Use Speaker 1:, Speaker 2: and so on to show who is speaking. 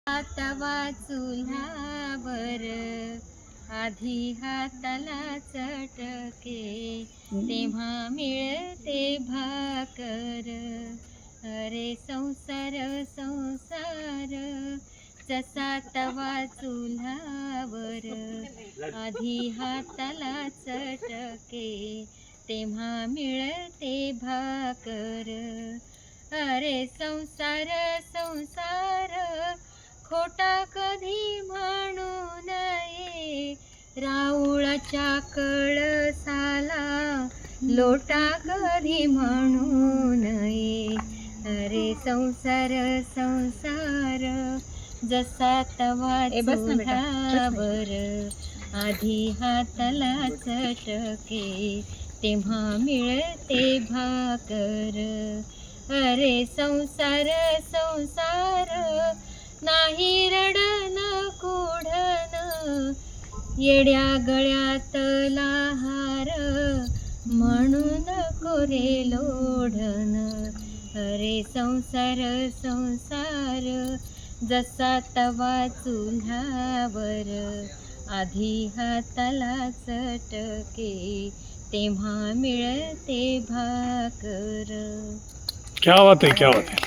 Speaker 1: तवा चुल्हावर आधी हाताला चटके, तेव्हा मिळते भाकर. अरे संसार संसार, जसा तवा चुल्हावर आधी हाताला चटके, तेव्हा मिळते भाकर. अरे संसार संसार, खोटा कधी म्हणू नये, राऊळाच्या कळसाला लोटा कधी म्हणू नये. अरे संसार संसार, जसा तवा चुल्हावर आधी हाताला चटके, तेव्हा मिळते भाकर. अरे संसार संसार, नाही रडन कुढन, येड्या गळ्यातला हार म्हणून कोरे लोढन. अरे संसार संसार, जसा तवा चुल्हावर आधी हाताला चटके, तेव्हा मिळते भाकर.
Speaker 2: क्या बात है, क्या बात है.